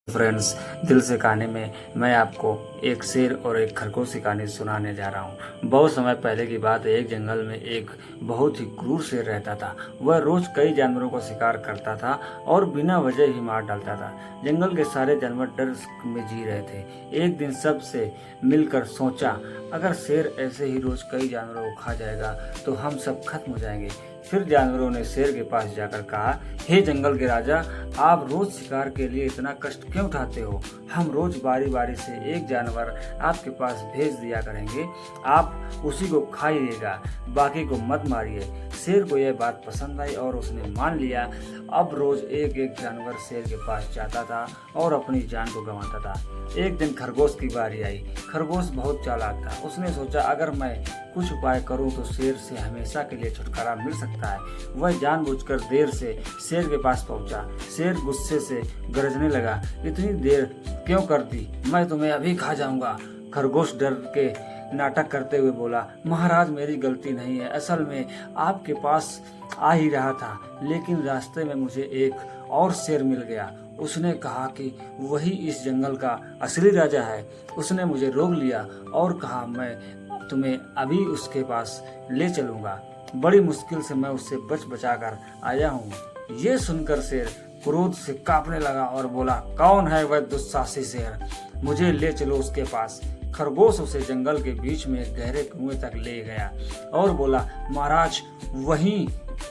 Friends, दिल से कहानी में मैं आपको एक शेर और एक खरगोश की कहानी सुनाने जा रहा हूँ। बहुत समय पहले की बात है। एक जंगल में एक बहुत ही क्रूर शेर रहता था। वह रोज कई जानवरों को शिकार करता था और बिना वजह ही मार डालता था। जंगल के सारे जानवर डर में जी रहे थे। एक दिन सबसे मिलकर सोचा, अगर शेर ऐसे ही रोज कई जानवरों को खा जाएगा तो हम सब खत्म हो जाएंगे। फिर जानवरों ने शेर के पास जाकर कहा, हे जंगल के राजा, आप रोज शिकार के लिए इतना कष्ट क्यों उठाते हो? हम रोज बारी बारी से एक जानवर आपके पास भेज दिया करेंगे, आप उसी को खाइएगा, बाकी को मत मारिए। शेर को यह बात पसंद आई और उसने मान लिया। अब रोज एक एक जानवर शेर के पास जाता था और अपनी जान को गंवाता था। एक दिन खरगोश की बारी आई। खरगोश बहुत चालाक था। उसने सोचा, अगर मैं कुछ उपाय करूं तो शेर से हमेशा के लिए छुटकारा मिल सकता है। वह जानबूझकर देर से शेर के पास पहुंचा। शेर गुस्से से गरजने लगा, इतनी देर क्यों कर दी? मैं तुम्हें अभी खा जाऊंगा। खरगोश डर के नाटक करते हुए बोला, महाराज, मेरी गलती नहीं है। असल में आपके पास आ ही रहा था, लेकिन रास्ते में मुझे एक और शेर मिल गया। उसने कहा कि वही इस जंगल का असली राजा है। उसने मुझे रोक लिया और कहा, मैं तुम्हें अभी उसके पास ले चलूंगा। बड़ी मुश्किल से मैं उससे बचा कर आया हूँ। ये सुनकर शेर क्रोध से कांपने लगा और बोला, कौन है वह दुस्साहसी शेर? मुझे ले चलो उसके पास। खरगोश उसे जंगल के बीच में एक गहरे कुएं तक ले गया और बोला, महाराज, वहीं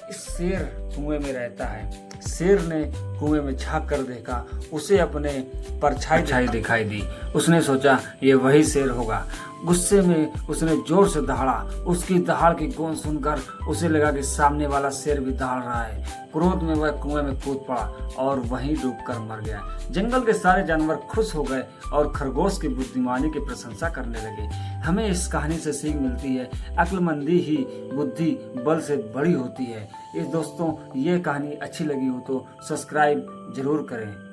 इस शेर कुएं में रहता है। शेर ने कुएं में झांक कर देखा। उसे अपने परछाई दिखाई दी। उसने सोचा, ये वही शेर होगा। गुस्से में उसने जोर से दहाड़ा। उसकी दहाड़ की गूंज सुनकर उसे लगा कि सामने वाला शेर भी दहाड़ रहा है। क्रोध में वह कुएं में कूद पड़ा और वहीं डूबकर मर गया। जंगल के सारे जानवर खुश हो गए और खरगोश की बुद्धिमानी की प्रशंसा करने लगे। हमें इस कहानी से सीख मिलती है, अक्लमंदी ही बुद्धि बल से बड़ी होती है। दोस्तों, ये कहानी अच्छी लगी हो तो सब्सक्राइब जरूर करें।